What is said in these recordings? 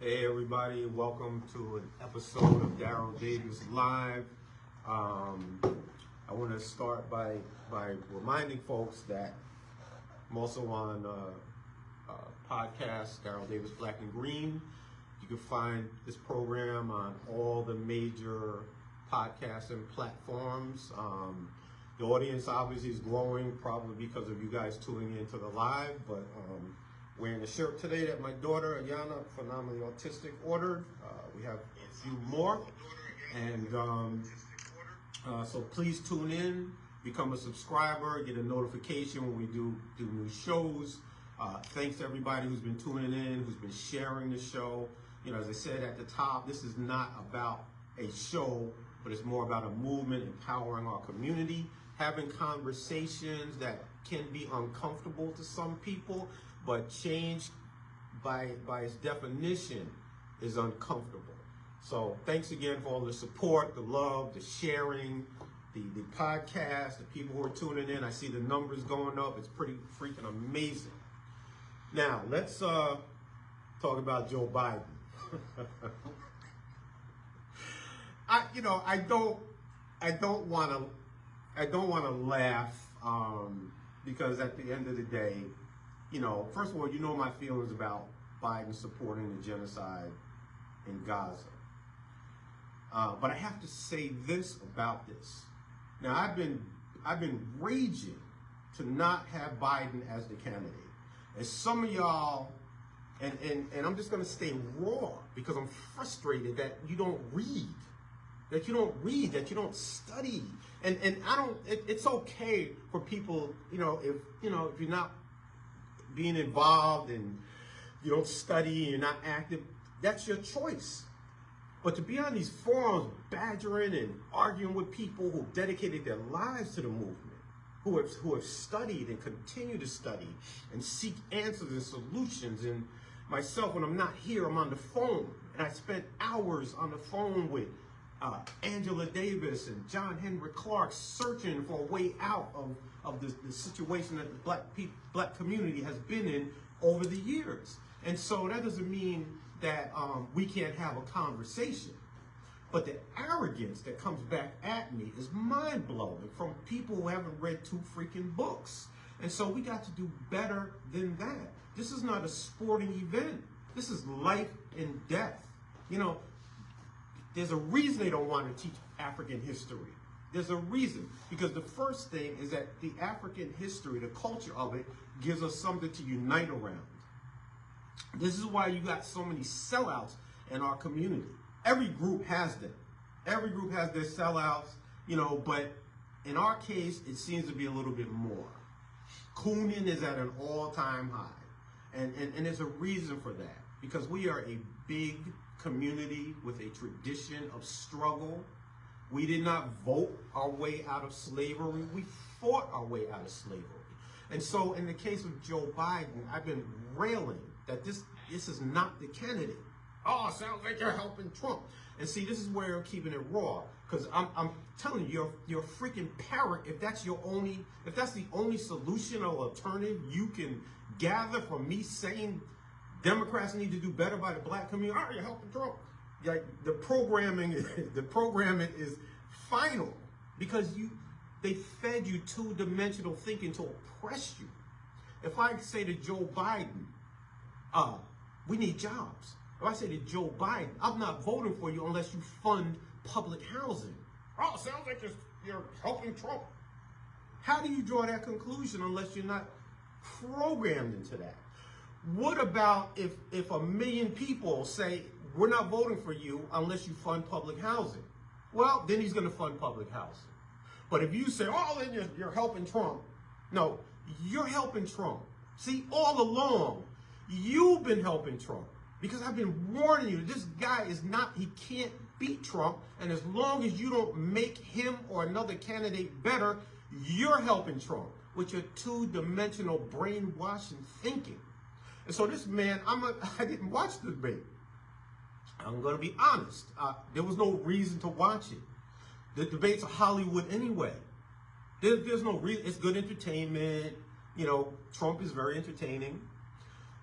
Hey everybody, welcome to an episode of Daryl Davis Live. I want to start by reminding folks that I'm also on podcast, Daryl Davis Black and Green. You can find this program on all the major podcasting platforms. The audience obviously is growing, probably because of you guys tuning into the live, but wearing a shirt today that my daughter, Ayana, phenomenally autistic, ordered. We have a few more. And so please tune in, become a subscriber, get a notification when we do new shows. Thanks to everybody who's been tuning in, who's been sharing the show. You know, as I said at the top, this is not about a show, but it's more about a movement, empowering our community, having conversations that can be uncomfortable to some people, but change by its definition is uncomfortable. So thanks again for all the support, the love, the sharing, the podcast, the people who are tuning in. I see the numbers going up. It's pretty freaking amazing. Now let's talk about Joe Biden. I don't want to laugh because at the end of the day, first of all, my feelings about Biden supporting the genocide in Gaza. But I have to say this about this. Now, I've been raging to not have Biden as the candidate. And some of y'all, and I'm just going to stay raw because I'm frustrated that you don't read, that you don't study. And it's okay for people, if you're not being involved and you don't study and you're not active, that's your choice. But to be on these forums badgering and arguing with people who dedicated their lives to the movement, who have studied and continue to study and seek answers and solutions. And myself, when I'm not here, I'm on the phone. And I spent hours on the phone with Angela Davis and John Henry Clark searching for a way out of the situation that the black community has been in over the years. And so that doesn't mean that we can't have a conversation. But the arrogance that comes back at me is mind-blowing from people who haven't read 2 freaking books. And so we got to do better than that. This is not a sporting event. This is life and death. There's a reason they don't want to teach African history. There's a reason. Because the first thing is that the African history, the culture of it, gives us something to unite around. This is why you got so many sellouts in our community. Every group has them. Every group has their sellouts, but in our case, it seems to be a little bit more. Cooning is at an all-time high. And there's a reason for that. Because we are a big community with a tradition of struggle. We did not vote our way out of slavery. We fought our way out of slavery. And so in the case of Joe Biden, I've been railing that this is not the candidate. Oh, sounds like you're helping Trump. And see, this is where I'm keeping it raw. Because I'm telling you, you're a freaking parrot if that's the only solution or alternative you can gather from me saying Democrats need to do better by the black community. Oh, you're helping Trump. Like the programming is final because they fed you 2-dimensional thinking to oppress you. If I say to Joe Biden, we need jobs. If I say to Joe Biden, I'm not voting for you unless you fund public housing. Oh, sounds like you're helping Trump. How do you draw that conclusion unless you're not programmed into that? What about if 1 million people say, we're not voting for you unless you fund public housing? Well, then he's going to fund public housing. But if you say, oh, then you're helping Trump. No, you're helping Trump. See, all along, you've been helping Trump. Because I've been warning you, this guy he can't beat Trump. And as long as you don't make him or another candidate better, you're helping Trump with your 2-dimensional brainwashing thinking. And so this man, I didn't watch the debate. I'm going to be honest. There was no reason to watch it. The debates are Hollywood anyway. There's no reason. It's good entertainment. Trump is very entertaining.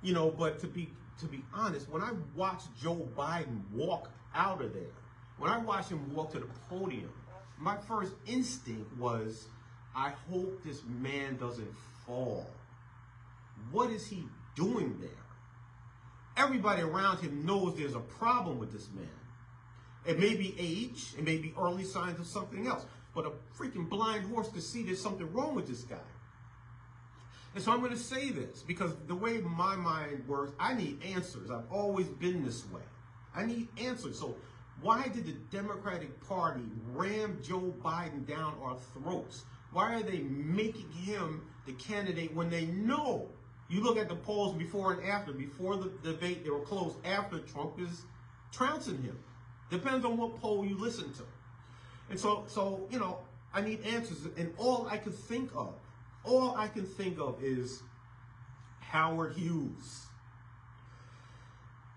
But to to be honest, when I watched Joe Biden walk out of there, when I watched him walk to the podium, my first instinct was, I hope this man doesn't fall. What is he doing there? Everybody around him knows there's a problem with this man. It may be age, it may be early signs of something else, but a freaking blind horse could see there's something wrong with this guy. And so I'm going to say this, because the way my mind works, I need answers. I've always been this way. I need answers. So why did the Democratic Party ram Joe Biden down our throats? Why are they making him the candidate when they know? You look at the polls before and after. Before the debate, they were close. After, Trump is trouncing him. Depends on what poll you listen to. And so you know, I need answers. And all I can think of is Howard Hughes.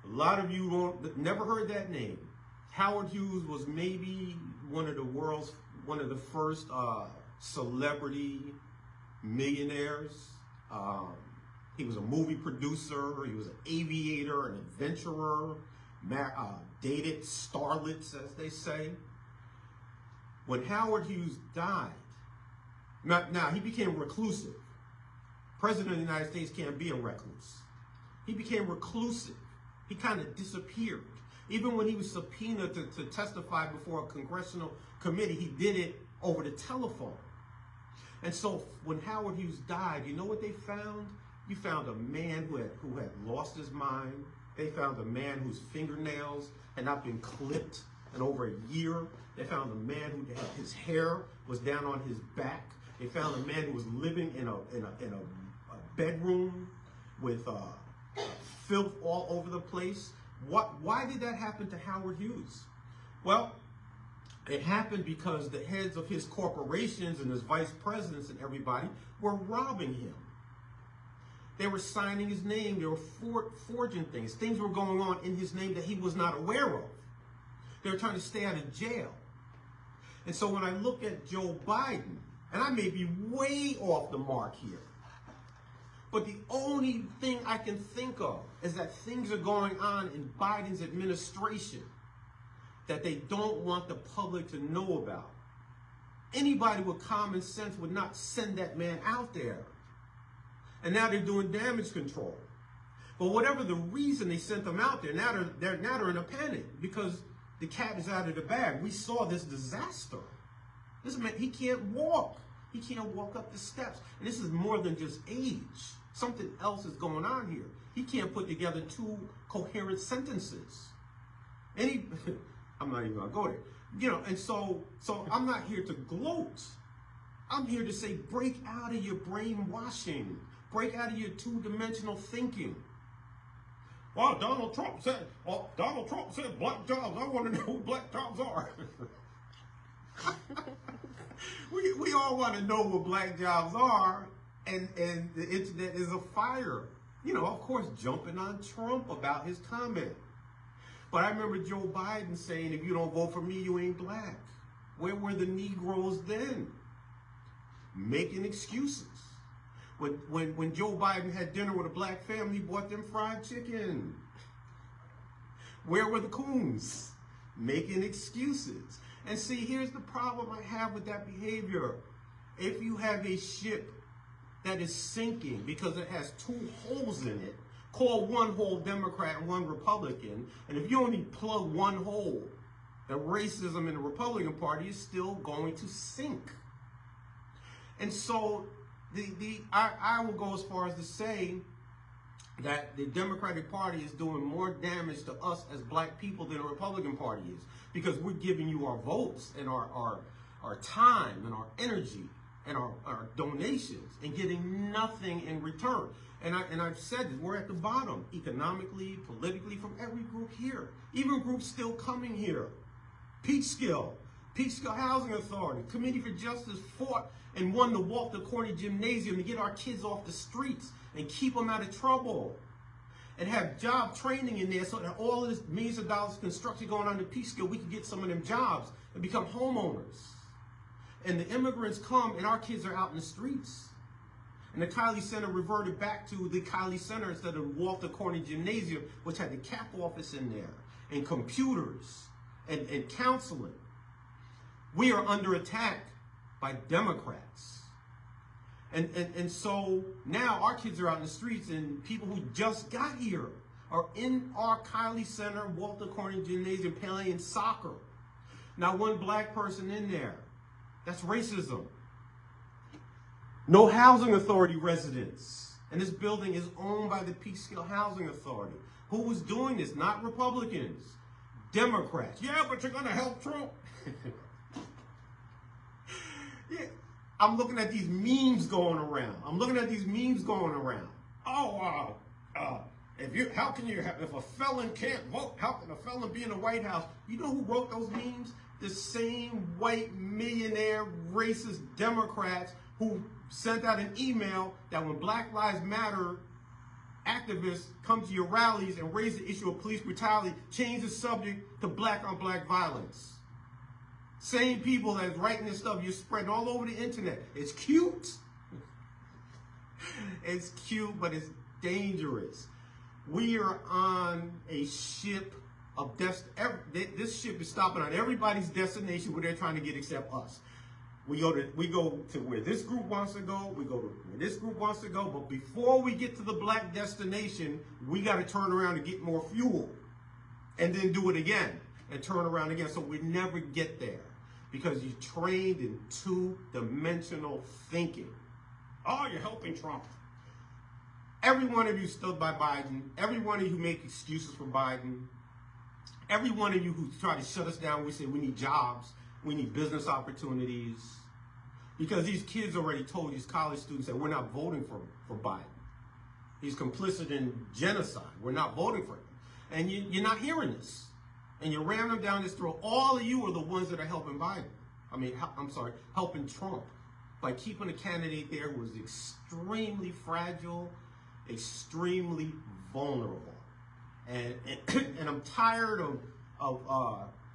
A lot of you never heard that name. Howard Hughes was maybe one of the first celebrity millionaires. He was a movie producer. He was an aviator, an adventurer, dated starlets, as they say. When Howard Hughes died, now he became reclusive. President of the United States can't be a recluse. He became reclusive. He kind of disappeared. Even when he was subpoenaed to testify before a congressional committee, he did it over the telephone. And so when Howard Hughes died, you know what they found? You found a man who had lost his mind. They found a man whose fingernails had not been clipped in over a year. They found a man who had his hair was down on his back. They found a man who was living in a bedroom with filth all over the place. Why did that happen to Howard Hughes? Well, it happened because the heads of his corporations and his vice presidents and everybody were robbing him. They were signing his name. They were forging things. Things were going on in his name that he was not aware of. They were trying to stay out of jail. And so when I look at Joe Biden, and I may be way off the mark here, but the only thing I can think of is that things are going on in Biden's administration that they don't want the public to know about. Anybody with common sense would not send that man out there. And now they're doing damage control. But whatever the reason they sent them out there, now they're in a panic because the cat is out of the bag. We saw this disaster. This man, he can't walk. He can't walk up the steps. And this is more than just age. Something else is going on here. He can't put together two coherent sentences. I'm not even gonna go there. You know, and so I'm not here to gloat. I'm here to say, break out of your brainwashing. Break out of your two-dimensional thinking. Well, Donald Trump said black jobs. I want to know who black jobs are. we all want to know what black jobs are, and the internet is afire. You know, of course, jumping on Trump about his comment. But I remember Joe Biden saying, if you don't vote for me, you ain't black. Where were the Negroes then? Making excuses. When Joe Biden had dinner with a black family, he bought them fried chicken. Where were the coons? Making excuses. And see, here's the problem I have with that behavior. If you have a ship that is sinking because it has two holes in it, call one hole Democrat and one Republican, and if you only plug one hole, the racism in the Republican Party is still going to sink. And so I will go as far as to say that the Democratic Party is doing more damage to us as black people than the Republican Party is, because we're giving you our votes and our time and our energy and our donations and getting nothing in return. And I've said this, we're at the bottom economically, politically, from every group here. Even groups still coming here. Peekskill Housing Authority, Committee for Justice fought and won the Walk the Corny Gymnasium to get our kids off the streets and keep them out of trouble. And have job training in there so that all of this millions of dollars of construction going on in Peekskill, we can get some of them jobs and become homeowners. And the immigrants come and our kids are out in the streets. And the Kiley Center reverted back to the Kiley Center instead of Walter Corning Gymnasium, which had the CAP office in there, and computers, and counseling. We are under attack by Democrats. And so now our kids are out in the streets, and people who just got here are in our Kiley Center, Walter Corning Gymnasium, playing soccer. Not one black person in there. That's racism. No housing authority residents. And this building is owned by the Peekskill Housing Authority. Who was doing this? Not Republicans. Democrats. Yeah, but you're going to help Trump. Yeah. I'm looking at these memes going around. Oh, if a felon can't vote, how can a felon be in the White House? You know who wrote those memes? The same white millionaire racist Democrats who sent out an email that when Black Lives Matter activists come to your rallies and raise the issue of police brutality, change the subject to black on black violence. Same people that's writing this stuff you're spreading all over the internet. It's cute. It's cute, but it's dangerous. We are on a ship of this ship is stopping on everybody's destination where they're trying to get except us. We go to where this group wants to go. We go to where this group wants to go. But before we get to the black destination, we got to turn around and get more fuel, and then do it again and turn around again. So we never get there because you're trained in two-dimensional thinking. Oh, you're helping Trump. Every one of you stood by Biden. Every one of you make excuses for Biden. Every one of you who try to shut us down, we say we need jobs, we need business opportunities. Because these kids already told these college students that we're not voting for Biden. He's complicit in genocide. We're not voting for him. And you're not hearing this. And you're ramming them down this throat. All of you are the ones that are helping Biden. Helping Trump. By keeping a candidate there who was extremely fragile, extremely vulnerable. And I'm tired of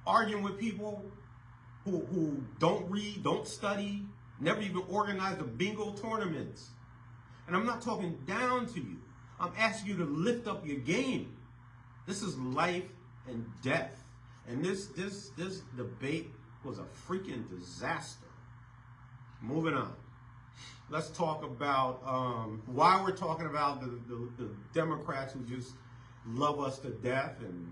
arguing with people who don't read, don't study, never even organize a bingo tournament. And I'm not talking down to you. I'm asking you to lift up your game. This is life and death. And this debate was a freaking disaster. Moving on. Let's talk about why we're talking about the Democrats who just love us to death, and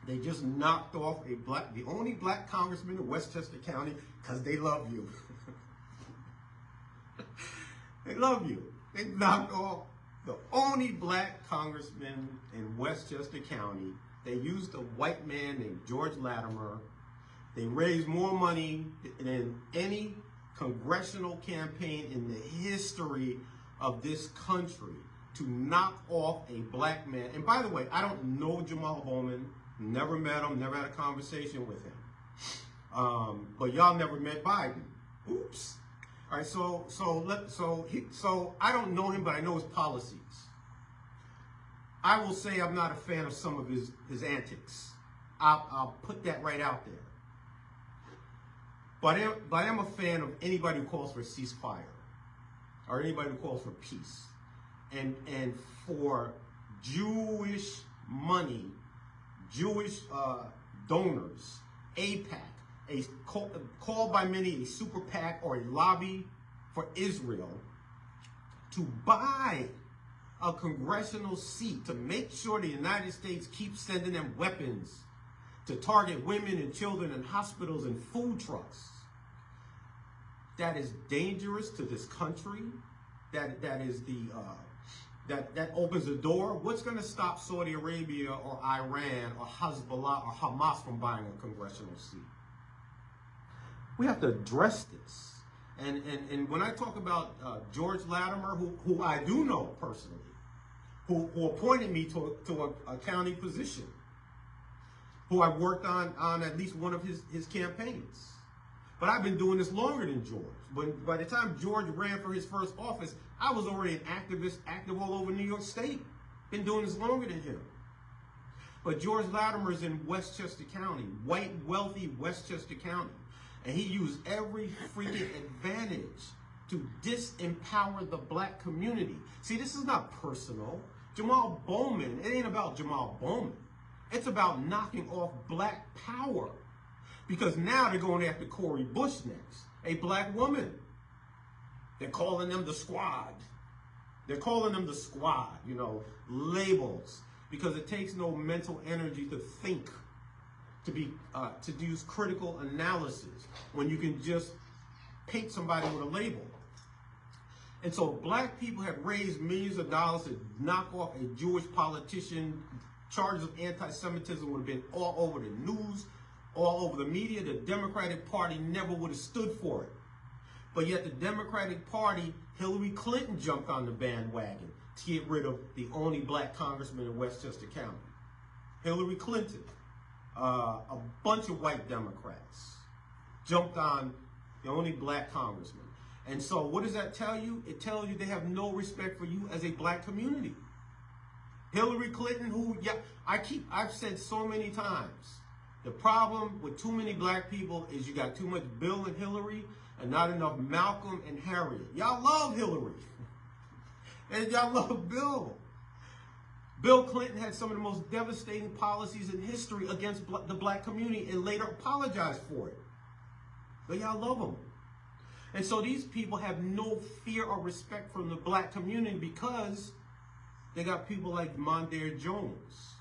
they just knocked off the only black congressman in Westchester County because they love you. They love you. They knocked off the only black congressman in Westchester County. They used a white man named George Latimer. They raised more money than any congressional campaign in the history of this country to knock off a black man. And by the way, I don't know Jamal Bowman, never met him, never had a conversation with him. But y'all never met Biden. Oops. All right, so I don't know him, but I know his policies. I will say I'm not a fan of some of his antics. I'll put that right out there. But I am a fan of anybody who calls for a ceasefire or anybody who calls for peace. And for Jewish money, Jewish donors, AIPAC, called by many a super PAC or a lobby for Israel, to buy a congressional seat to make sure the United States keeps sending them weapons to target women and children in hospitals and food trucks. That is dangerous to this country. That opens the door. What's going to stop Saudi Arabia or Iran or Hezbollah or Hamas from buying a congressional seat? We have to address this. And when I talk about George Latimer, who I do know personally, who appointed me to a county position, who I worked on at least one of his campaigns. But I've been doing this longer than George. But by the time George ran for his first office, I was already an activist, active all over New York State. Been doing this longer than him. But George Latimer is in Westchester County, white, wealthy Westchester County. And he used every freaking advantage to disempower the black community. See, this is not personal. Jamal Bowman, it ain't about Jamal Bowman. It's about knocking off black power. Because now they're going after Cori Bush next, a black woman. They're calling them the squad. They're calling them the squad, you know, labels. Because it takes no mental energy to think, to use critical analysis when you can just paint somebody with a label. And so black people have raised millions of dollars to knock off a Jewish politician. Charges of anti-Semitism would have been all over the news, all over the media. The Democratic Party never would have stood for it. But yet the Democratic Party, Hillary Clinton jumped on the bandwagon to get rid of the only black congressman in Westchester County. Hillary Clinton, a bunch of white Democrats jumped on the only black congressman. And so what does that tell you? It tells you they have no respect for you as a black community. Hillary Clinton, who, yeah, I've said so many times, the problem with too many black people is you got too much Bill and Hillary and not enough Malcolm and Harriet. Y'all love Hillary. And y'all love Bill. Bill Clinton had some of the most devastating policies in history against the black community and later apologized for it. But y'all love him. And so these people have no fear or respect from the black community because they got people like Mondaire Jones,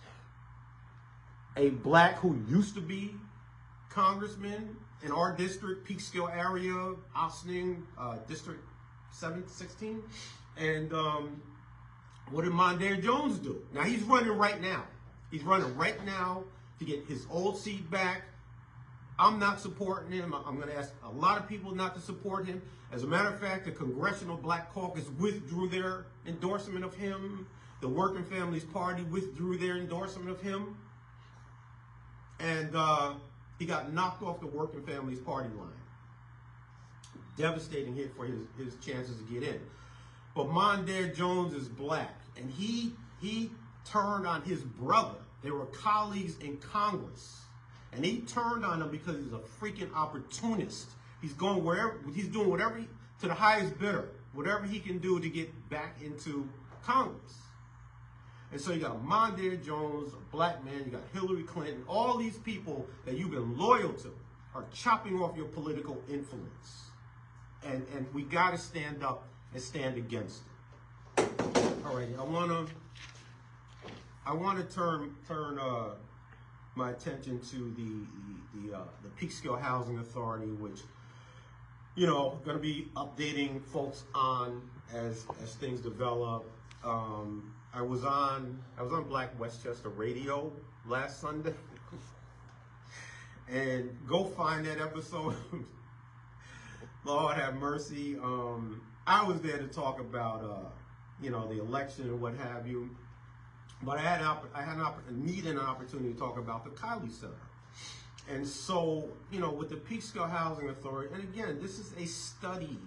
a black who used to be congressman in our district, Peekskill area, Ossining, District 16. And what did Mondaire Jones do? Now he's running right now. He's running right now to get his old seat back. I'm not supporting him. I'm going to ask a lot of people not to support him. As a matter of fact, the Congressional Black Caucus withdrew their endorsement of him. The Working Families Party withdrew their endorsement of him. And he got knocked off the Working Families Party line. Devastating hit for his chances to get in. But Mondaire Jones is black. And he turned on his brother. They were colleagues in Congress. And he turned on him because he's a freaking opportunist. He's going wherever, he's doing whatever, to the highest bidder, whatever he can do to get back into Congress. And so you got Mondaire Jones, a black man, you got Hillary Clinton, all these people that you've been loyal to are chopping off your political influence. And we got to stand up and stand against it. All right, I want to turn my attention to the Peekskill Housing Authority, which, you know, going to be updating folks on as things develop. I was on Black Westchester Radio last Sunday, and go find that episode. Lord have mercy. I was there to talk about you know, the election and what have you. But I needed an opportunity to talk about the Kiley Center. And so, you know, with the Peekskill Housing Authority, and again, this is a study.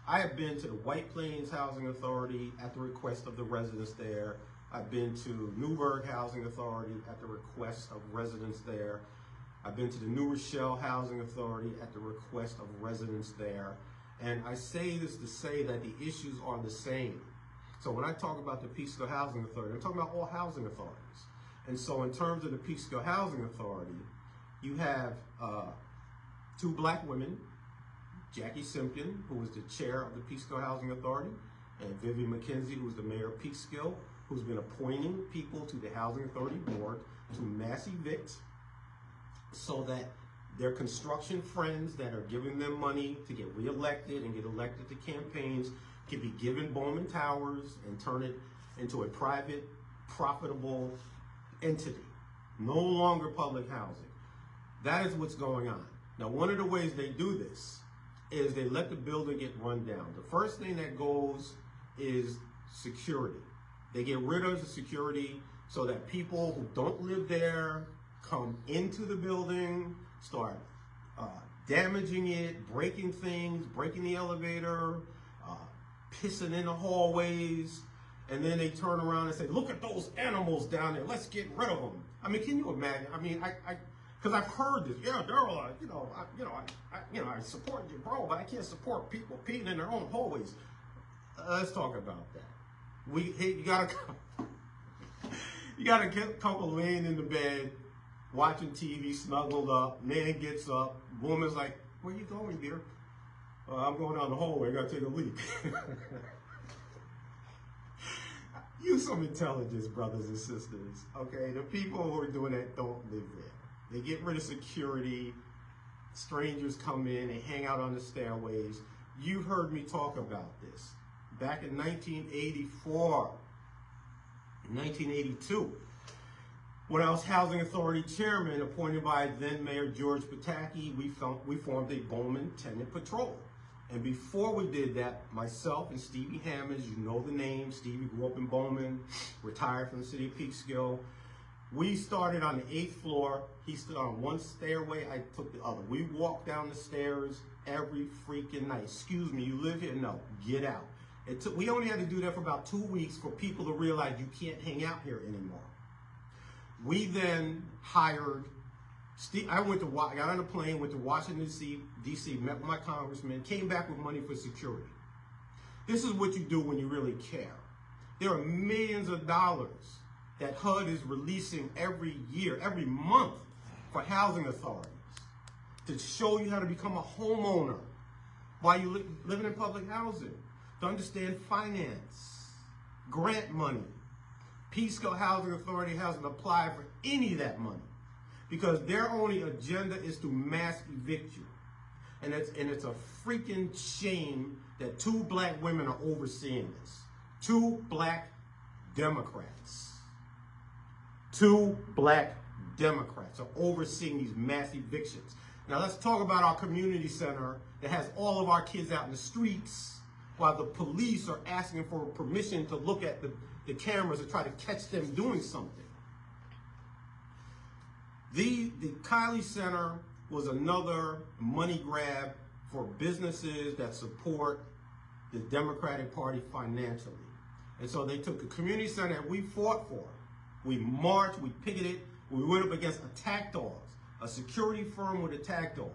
I have been to the White Plains Housing Authority at the request of the residents there. I've been to Newburgh Housing Authority at the request of residents there. I've been to the New Rochelle Housing Authority at the request of residents there. And I say this to say that the issues are the same. So when I talk about the Peekskill Housing Authority, I'm talking about all housing authorities. And so in terms of the Peekskill Housing Authority, you have two black women, Jackie Simpkin, who was the chair of the Peekskill Housing Authority, and Vivian McKenzie, who was the mayor of Peekskill, who's been appointing people to the Housing Authority Board to mass evict so that their construction friends that are giving them money to get reelected and get elected to campaigns can be given Bowman Towers and turn it into a private, profitable entity. No longer public housing. That is what's going on. Now, one of the ways they do this is they let the building get run down. The first thing that goes is security. They get rid of the security so that people who don't live there come into the building, start damaging it, breaking things, breaking the elevator, pissing in the hallways, and then they turn around and say, look at those animals down there, let's get rid of them. I mean, can you imagine? I mean, Because I've heard this. Yeah, Daryl, I support you, bro, but I can't support people peeing in their own hallways. Let's talk about that. You got a couple laying in the bed, watching TV, snuggled up. Man gets up. Woman's like, "Where you going, dear?" "I'm going down the hallway. I gotta take a leak." Use some intelligence, brothers and sisters. Okay, the people who are doing that don't live there. They get rid of security. Strangers come in. They hang out on the stairways. You've heard me talk about this. Back in 1984, 1982, when I was Housing Authority Chairman, appointed by then Mayor George Pataki, we formed a Bowman Tenant Patrol. And before we did that, myself and Stevie Hammonds, you know the name, Stevie grew up in Bowman, retired from the city of Peekskill. We started on the 8th floor. He stood on one stairway, I took the other. We walked down the stairs every freaking night. "Excuse me, you live here?" "No, get out." We only had to do that for about 2 weeks for people to realize you can't hang out here anymore. We then hired Steve. I got on a plane, went to Washington, D.C., met with my congressman, came back with money for security. This is what you do when you really care. There are millions of dollars that HUD is releasing every year, every month, for housing authorities to show you how to become a homeowner while you're living in public housing, to understand finance, grant money. Peekskill Housing Authority hasn't applied for any of that money because their only agenda is to mass evict you. And it's a freaking shame that 2 black women are overseeing this. 2 black Democrats. 2 black Democrats are overseeing these mass evictions. Now let's talk about our community center that has all of our kids out in the streets while the police are asking for permission to look at the cameras and try to catch them doing something. The Kiley Center was another money grab for businesses that support the Democratic Party financially. And so they took a community center that we fought for. We marched, we picketed, we went up against attack dogs. A security firm with attack dogs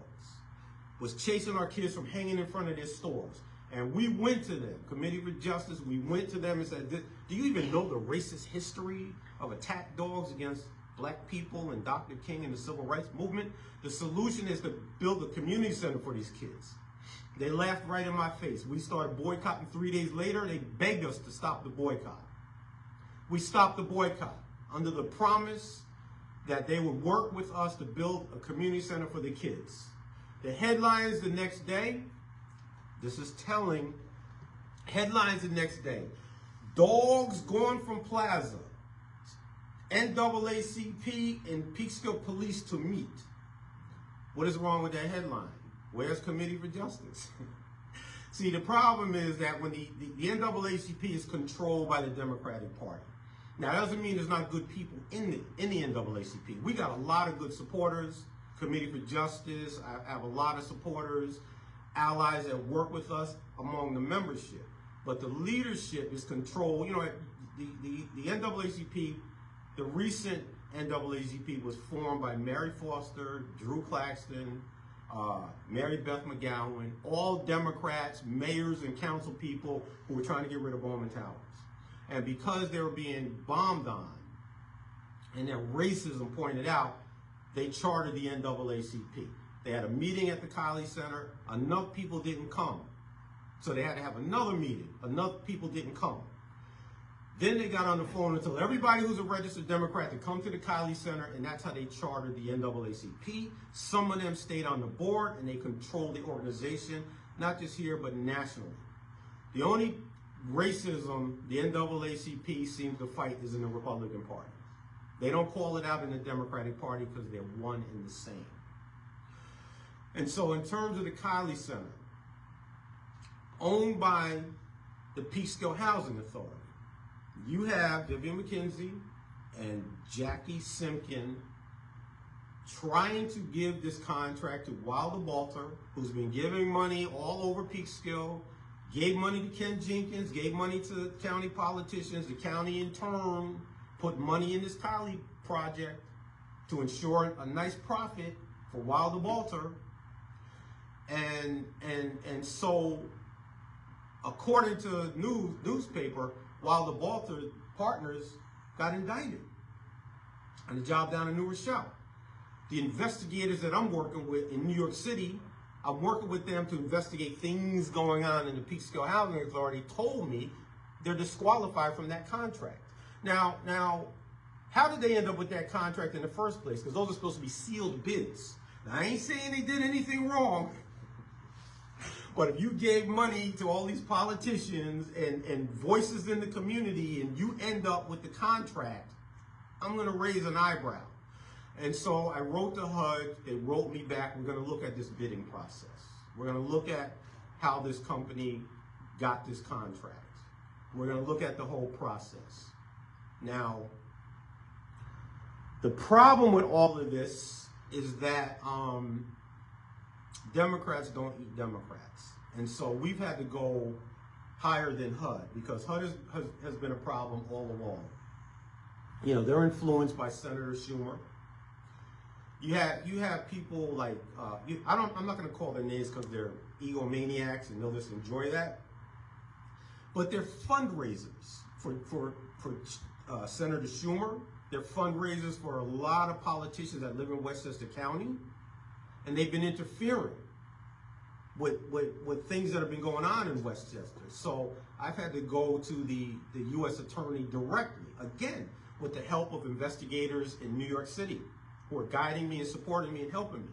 was chasing our kids from hanging in front of their stores. And we went to them, Committee for Justice, we went to them and said, "Do you even know the racist history of attack dogs against black people and Dr. King and the civil rights movement? The solution is to build a community center for these kids." They laughed right in my face. We started boycotting 3 days later. They begged us to stop the boycott. We stopped the boycott under the promise that they would work with us to build a community center for the kids. The headlines the next day, this is telling, headlines the next day: dogs gone from Plaza, NAACP and Peekskill Police to meet. What is wrong with that headline? Where's Committee for Justice? See, the problem is that when the NAACP is controlled by the Democratic Party. Now, that doesn't mean there's not good people in the NAACP. We got a lot of good supporters. Committee for Justice, I have a lot of supporters, allies that work with us among the membership. But the leadership is controlled. You know, the NAACP, the recent NAACP was formed by Mary Foster, Drew Claxton, Mary Beth McGowan, all Democrats, mayors and council people who were trying to get rid of Bowman Towers. And because they were being bombed on and their racism pointed out, they chartered the NAACP. They had a meeting at the Kiley Center. Enough people didn't come. So they had to have another meeting. Enough people didn't come. Then they got on the phone and told everybody who's a registered Democrat to come to the Kiley Center, and that's how they chartered the NAACP. Some of them stayed on the board, and they controlled the organization, not just here, but nationally. The only racism the NAACP seems to fight is in the Republican Party. They don't call it out in the Democratic Party because they're one and the same. And so in terms of the Kiley Center, owned by the Peekskill Housing Authority, you have Vivian McKenzie and Jackie Simpkin trying to give this contract to Wilder Walter, who's been giving money all over Peekskill, gave money to Ken Jenkins, gave money to county politicians. The county in turn put money in this Kiley project. to ensure a nice profit for Wilder Walter. And so, according to newspaper, Wilder Walter partners got indicted on the job down in New Rochelle. The investigators that I'm working with in New York City, I'm working with them to investigate things going on in the Peekskill Housing Authority, told me they're disqualified from that contract. Now, how did they end up with that contract in the first place? Because those are supposed to be sealed bids. Now, I ain't saying they did anything wrong, but if you gave money to all these politicians and voices in the community and you end up with the contract, I'm going to raise an eyebrow. And so I wrote to HUD, they wrote me back, we're going to look at this bidding process. We're going to look at how this company got this contract. We're going to look at the whole process. Now, the problem with all of this is that Democrats don't eat Democrats. And so we've had to go higher than HUD because HUD has been a problem all along. You know, they're influenced by Senator Schumer. You have people like, I'm not going to call their names because they're egomaniacs and they'll just enjoy that. But they're fundraisers for Senator Schumer. They're fundraisers for a lot of politicians that live in Westchester County. And they've been interfering with things that have been going on in Westchester. So I've had to go to the U.S. Attorney directly, again, with the help of investigators in New York City who are guiding me and supporting me and helping me.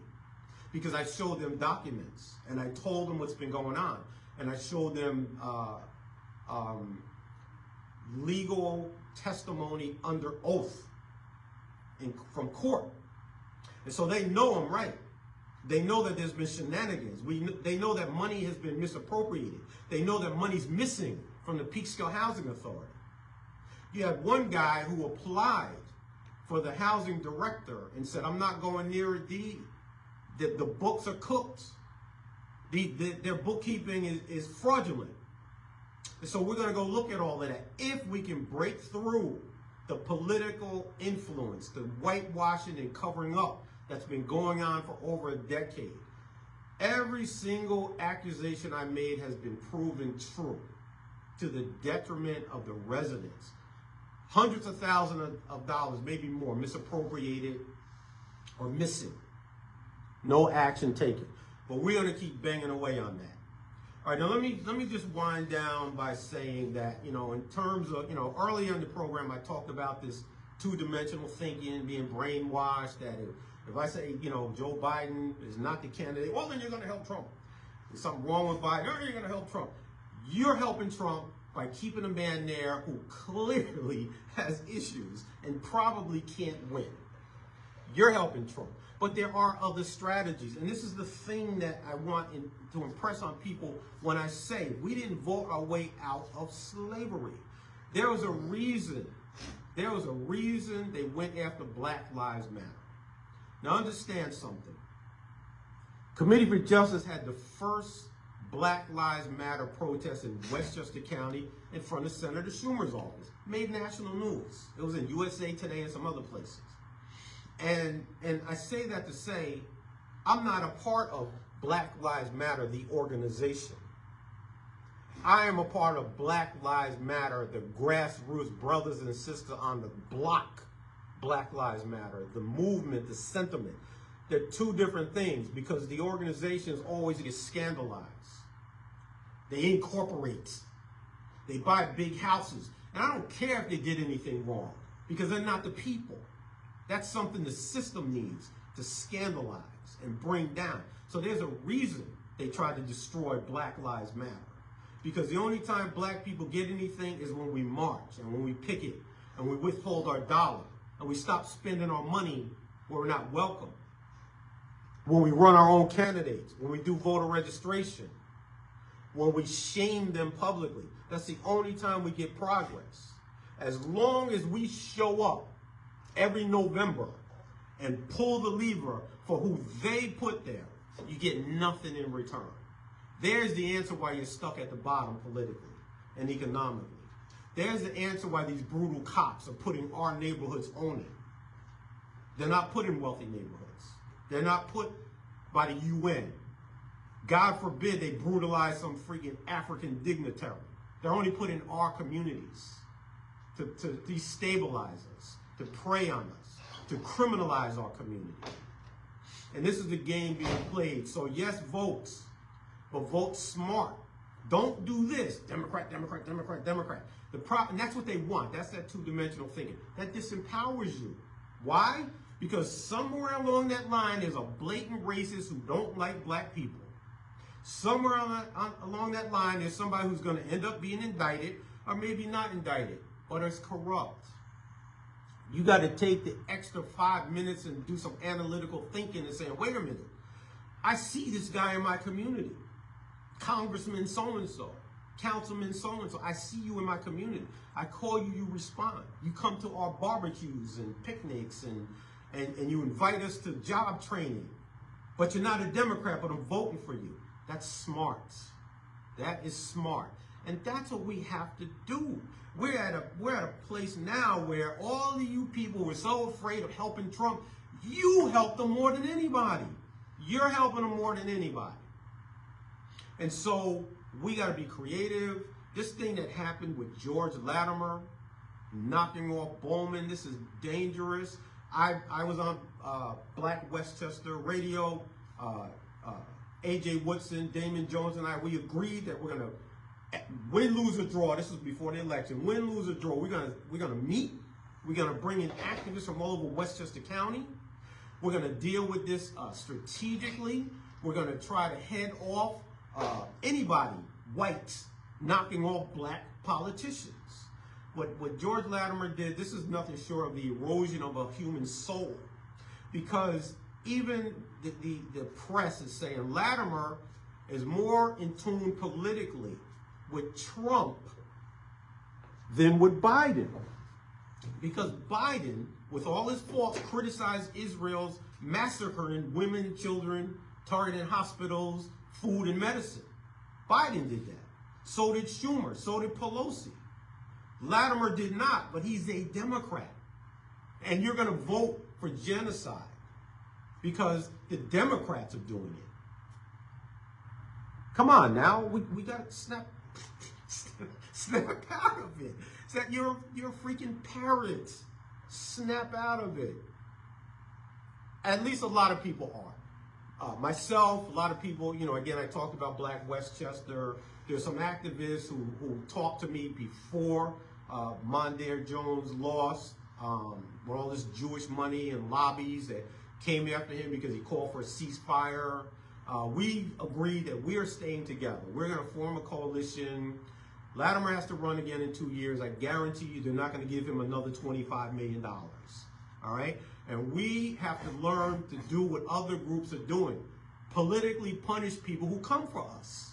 Because I showed them documents and I told them what's been going on. And I showed them legal testimony under oath from court. And so they know I'm right. They know that there's been shenanigans. They know that money has been misappropriated. They know that money's missing from the Peekskill Housing Authority. You had one guy who applied for the housing director and said, I'm not going near a deed. The books are cooked. Their bookkeeping is fraudulent. And so we're going to go look at all of that. If we can break through the political influence, the whitewashing and covering up that's been going on for over a decade. Every single accusation I made has been proven true to the detriment of the residents. Hundreds of thousands of dollars, maybe more, misappropriated or missing. No action taken. But we're going to keep banging away on that. All right, now let me just wind down by saying that, you know, in terms of, you know, early in the program I talked about this two-dimensional thinking, being brainwashed, that if I say, you know, Joe Biden is not the candidate, well, then you're going to help Trump. There's something wrong with Biden, or you're going to help Trump. You're helping Trump by keeping a man there who clearly has issues and probably can't win. You're helping Trump. But there are other strategies. And this is the thing that I want to impress on people when I say we didn't vote our way out of slavery. There was a reason. There was a reason they went after Black Lives Matter. Now understand something. Committee for Justice had the first Black Lives Matter protest in Westchester County in front of Senator Schumer's office. Made national news. It was in USA Today and some other places. And I say that to say, I'm not a part of Black Lives Matter, the organization. I am a part of Black Lives Matter, the grassroots brothers and sisters on the block. Black Lives Matter, the movement, the sentiment. They're two different things because the organizations always get scandalized. They incorporate. They buy big houses. And I don't care if they did anything wrong because they're not the people. That's something the system needs to scandalize and bring down. So there's a reason they tried to destroy Black Lives Matter. Because the only time black people get anything is when we march and when we picket and we withhold our dollar and we stop spending our money where we're not welcome. When we run our own candidates, when we do voter registration, when we shame them publicly. That's the only time we get progress. As long as we show up every November and pull the lever for who they put there, you get nothing in return. There's the answer why you're stuck at the bottom politically and economically. There's the answer why these brutal cops are putting our neighborhoods on it. They're not put in wealthy neighborhoods. They're not put by the UN. God forbid they brutalize some freaking African dignitary. They're only put in our communities to destabilize us, to prey on us, to criminalize our community. And this is the game being played. So yes, vote, but vote smart. Don't do this. Democrat, Democrat, Democrat, Democrat. And that's what they want. That's that two-dimensional thinking. That disempowers you. Why? Because somewhere along that line, there's a blatant racist who don't like black people. Somewhere along that line, there's somebody who's going to end up being indicted, or maybe not indicted, but is corrupt. You got to take the extra 5 minutes and do some analytical thinking and say, wait a minute, I see this guy in my community. Congressman so-and-so, councilman so-and-so, I see you in my community. I call you, you respond. You come to our barbecues and picnics and you invite us to job training. But you're not a Democrat, but I'm voting for you. That's smart. That is smart. And that's what we have to do. We're at a place now where all of you people were so afraid of helping Trump. You helped them more than anybody. You're helping them more than anybody. And so we got to be creative. This thing that happened with George Latimer, knocking off Bowman, this is dangerous. I was on Black Westchester Radio. A.J. Woodson, Damon Jones, and we agreed that we're going to win, lose, or draw. This was before the election. Win, lose, or draw. We're gonna meet. We're going to bring in activists from all over Westchester County. We're going to deal with this strategically. We're going to try to head off anybody, whites, knocking off black politicians. What George Latimer did, this is nothing short of the erosion of a human soul. Because even the press is saying Latimer is more in tune politically with Trump than with Biden. Because Biden, with all his faults, criticized Israel's massacring women and children, targeting hospitals, food and medicine. Biden did that. So did Schumer. So did Pelosi. Latimer did not, but he's a Democrat. And you're going to vote for genocide because the Democrats are doing it. Come on now. We got to snap out of it. It's that you're a freaking parrot. Snap out of it. At least a lot of people are. Myself, a lot of people, again, I talked about Black Westchester. There's some activists who talked to me before Mondaire Jones lost, with all this Jewish money and lobbies that came after him because he called for a ceasefire. We agreed that we are staying together. We're going to form a coalition. Latimer has to run again in 2 years. I guarantee you they're not going to give him another $25 million. All right? And we have to learn to do what other groups are doing. Politically punish people who come for us.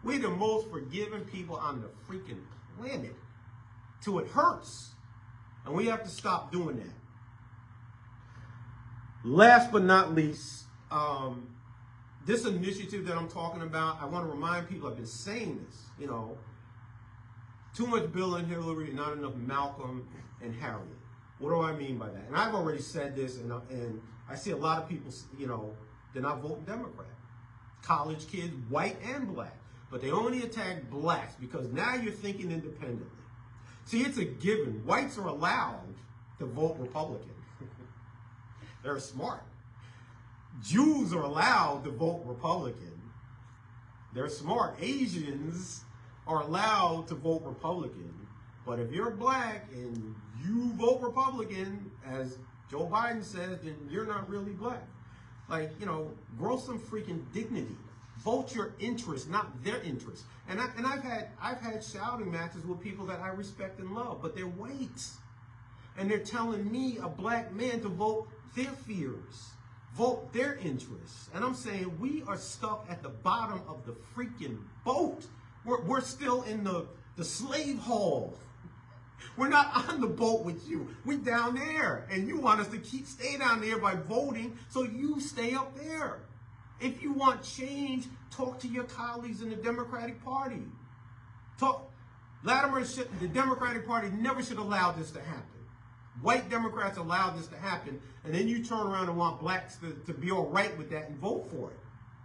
We're the most forgiving people on the freaking planet. Till it hurts. And we have to stop doing that. Last but not least, this initiative that I'm talking about, I want to remind people, I've been saying this, too much Bill and Hillary and not enough Malcolm and Harriet. What do I mean by that? And I've already said this, and I see a lot of people, they're not voting Democrat. College kids, white and black. But they only attack blacks because now you're thinking independently. See, it's a given. Whites are allowed to vote Republican. They're smart. Jews are allowed to vote Republican. They're smart. Asians are allowed to vote Republican. But if you're black and you vote Republican, as Joe Biden says, then you're not really black. Grow some freaking dignity. Vote your interest, not their interest. And I've had shouting matches with people that I respect and love, but they're whites. And they're telling me, a black man, to vote their fears, vote their interests. And I'm saying we are stuck at the bottom of the freaking boat. We're still in the slave hall. We're not on the boat with you. We're down there. And you want us to stay down there by voting, so you stay up there. If you want change, talk to your colleagues in the Democratic Party. The Democratic Party never should allow this to happen. White Democrats allowed this to happen, and then you turn around and want blacks to be all right with that and vote for it.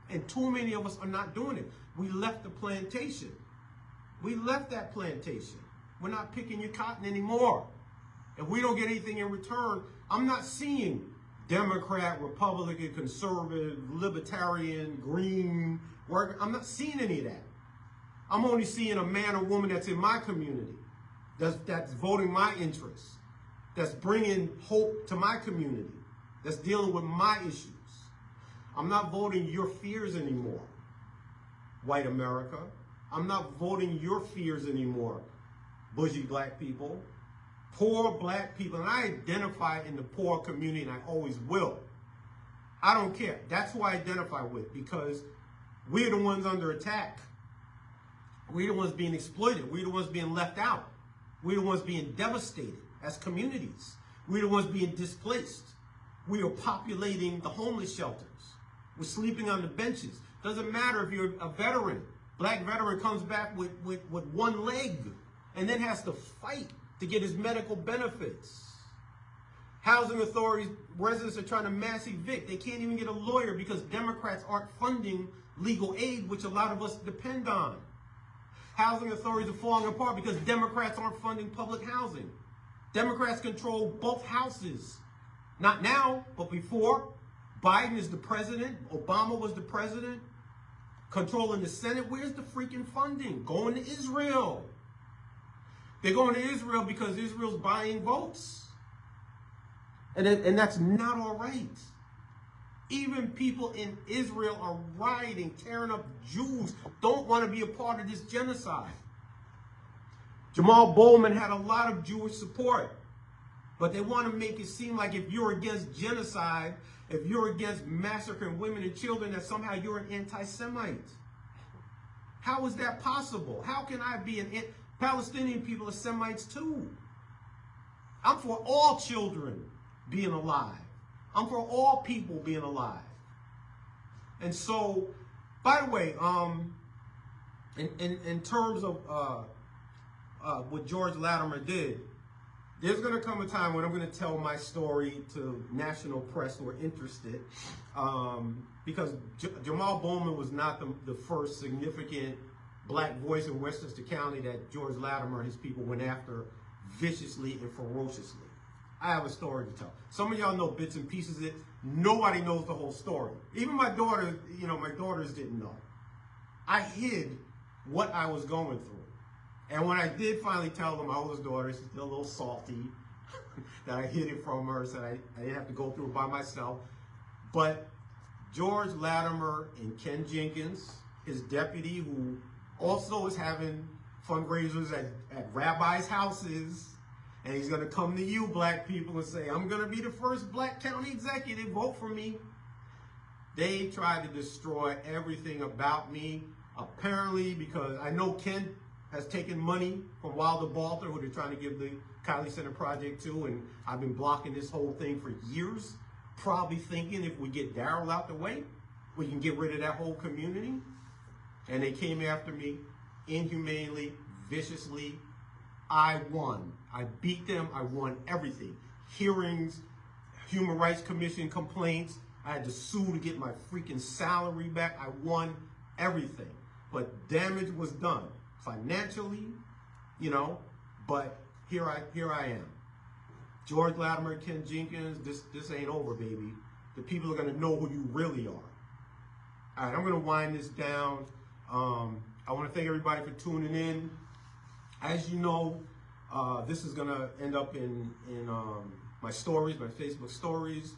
And too many of us are not doing it. We left the plantation. We left that plantation. We're not picking your cotton anymore. If we don't get anything in return, I'm not seeing Democrat, Republican, conservative, libertarian, green, worker. I'm not seeing any of that. I'm only seeing a man or woman that's in my community, that's voting my interests, that's bringing hope to my community, that's dealing with my issues. I'm not voting your fears anymore, white America. I'm not voting your fears anymore, bougie black people, poor black people. And I identify in the poor community, and I always will. I don't care. That's who I identify with, because we're the ones under attack. We're the ones being exploited. We're the ones being left out. We're the ones being devastated as communities. We're the ones being displaced. We are populating the homeless shelters. We're sleeping on the benches. Doesn't matter if you're a veteran. Black veteran comes back with one leg and then has to fight to get his medical benefits. Housing authorities, residents are trying to mass evict. They can't even get a lawyer because Democrats aren't funding legal aid, which a lot of us depend on. Housing authorities are falling apart because Democrats aren't funding public housing. Democrats control both houses. Not now, but before. Biden is the president. Obama was the president. Controlling the Senate. Where's the freaking funding? Going to Israel. They're going to Israel because Israel's buying votes. And that's not all right. Even people in Israel are rioting, tearing up Jews, don't want to be a part of this genocide. Jamal Bowman had a lot of Jewish support, but they want to make it seem like if you're against genocide, if you're against massacring women and children, that somehow you're an anti-Semite. How is that possible? How can I be Palestinian people are Semites too? I'm for all children being alive. I'm for all people being alive. And so, by the way, in terms of what George Latimer did, there's going to come a time when I'm going to tell my story to national press who are interested, because Jamal Bowman was not the first significant black voice in Westchester County that George Latimer and his people went after viciously and ferociously. I have a story to tell. Some of y'all know bits and pieces of it. Nobody knows the whole story. Even my daughter, my daughters didn't know. I hid what I was going through. And when I did finally tell them, my oldest daughter, she's still a little salty that I hid it from her, so I didn't have to go through it by myself. But George Latimer and Ken Jenkins, his deputy, who also is having fundraisers at rabbis' houses, and he's going to come to you, black people, and say, I'm going to be the first black county executive, vote for me. They tried to destroy everything about me, apparently, because I know Ken has taken money from Wilder Balter, who they're trying to give the Kylie Center project to, and I've been blocking this whole thing for years, probably thinking if we get Darrell out the way, we can get rid of that whole community. And they came after me inhumanely, viciously. I won. I beat them. I won everything. Hearings, Human Rights Commission complaints. I had to sue to get my freaking salary back. I won everything. But damage was done financially, but here I am. George Latimer, Ken Jenkins, this ain't over, baby. The people are going to know who you really are. All right, I'm going to wind this down. I want to thank everybody for tuning in. As you know, this is going to end up in my stories, my Facebook stories.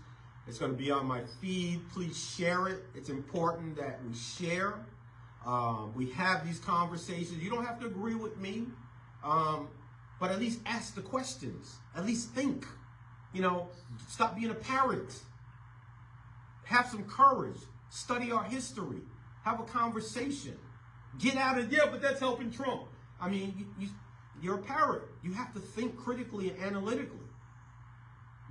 It's going to be on my feed. Please share it. It's important that we share. We have these conversations. You don't have to agree with me, but at least ask the questions. At least think. Stop being a parrot. Have some courage. Study our history. Have a conversation. Get out of there, but that's helping Trump. I mean, you're a parrot. You have to think critically and analytically.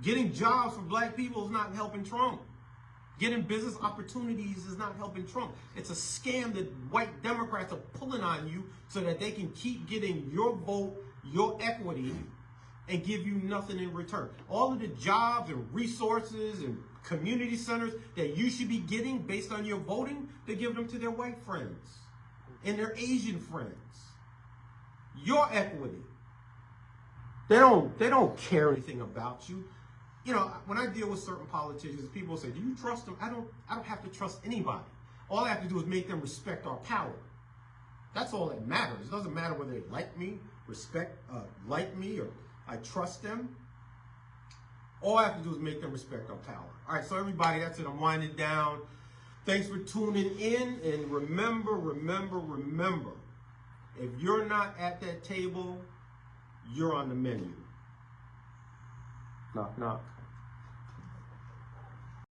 Getting jobs for black people is not helping Trump. Getting business opportunities is not helping Trump. It's a scam that white Democrats are pulling on you so that they can keep getting your vote, your equity, and give you nothing in return. All of the jobs and resources and community centers that you should be getting based on your voting, they give them to their white friends and their Asian friends. Your equity. They don't care anything about you. You know, when I deal with certain politicians, people say, "Do you trust them?" I don't have to trust anybody. All I have to do is make them respect our power. That's all that matters. It doesn't matter whether they like me, like me, or I trust them. All I have to do is make them respect our power. All right, so everybody, that's it. I'm winding down. Thanks for tuning in. And remember, if you're not at that table, you're on the menu. Knock, knock.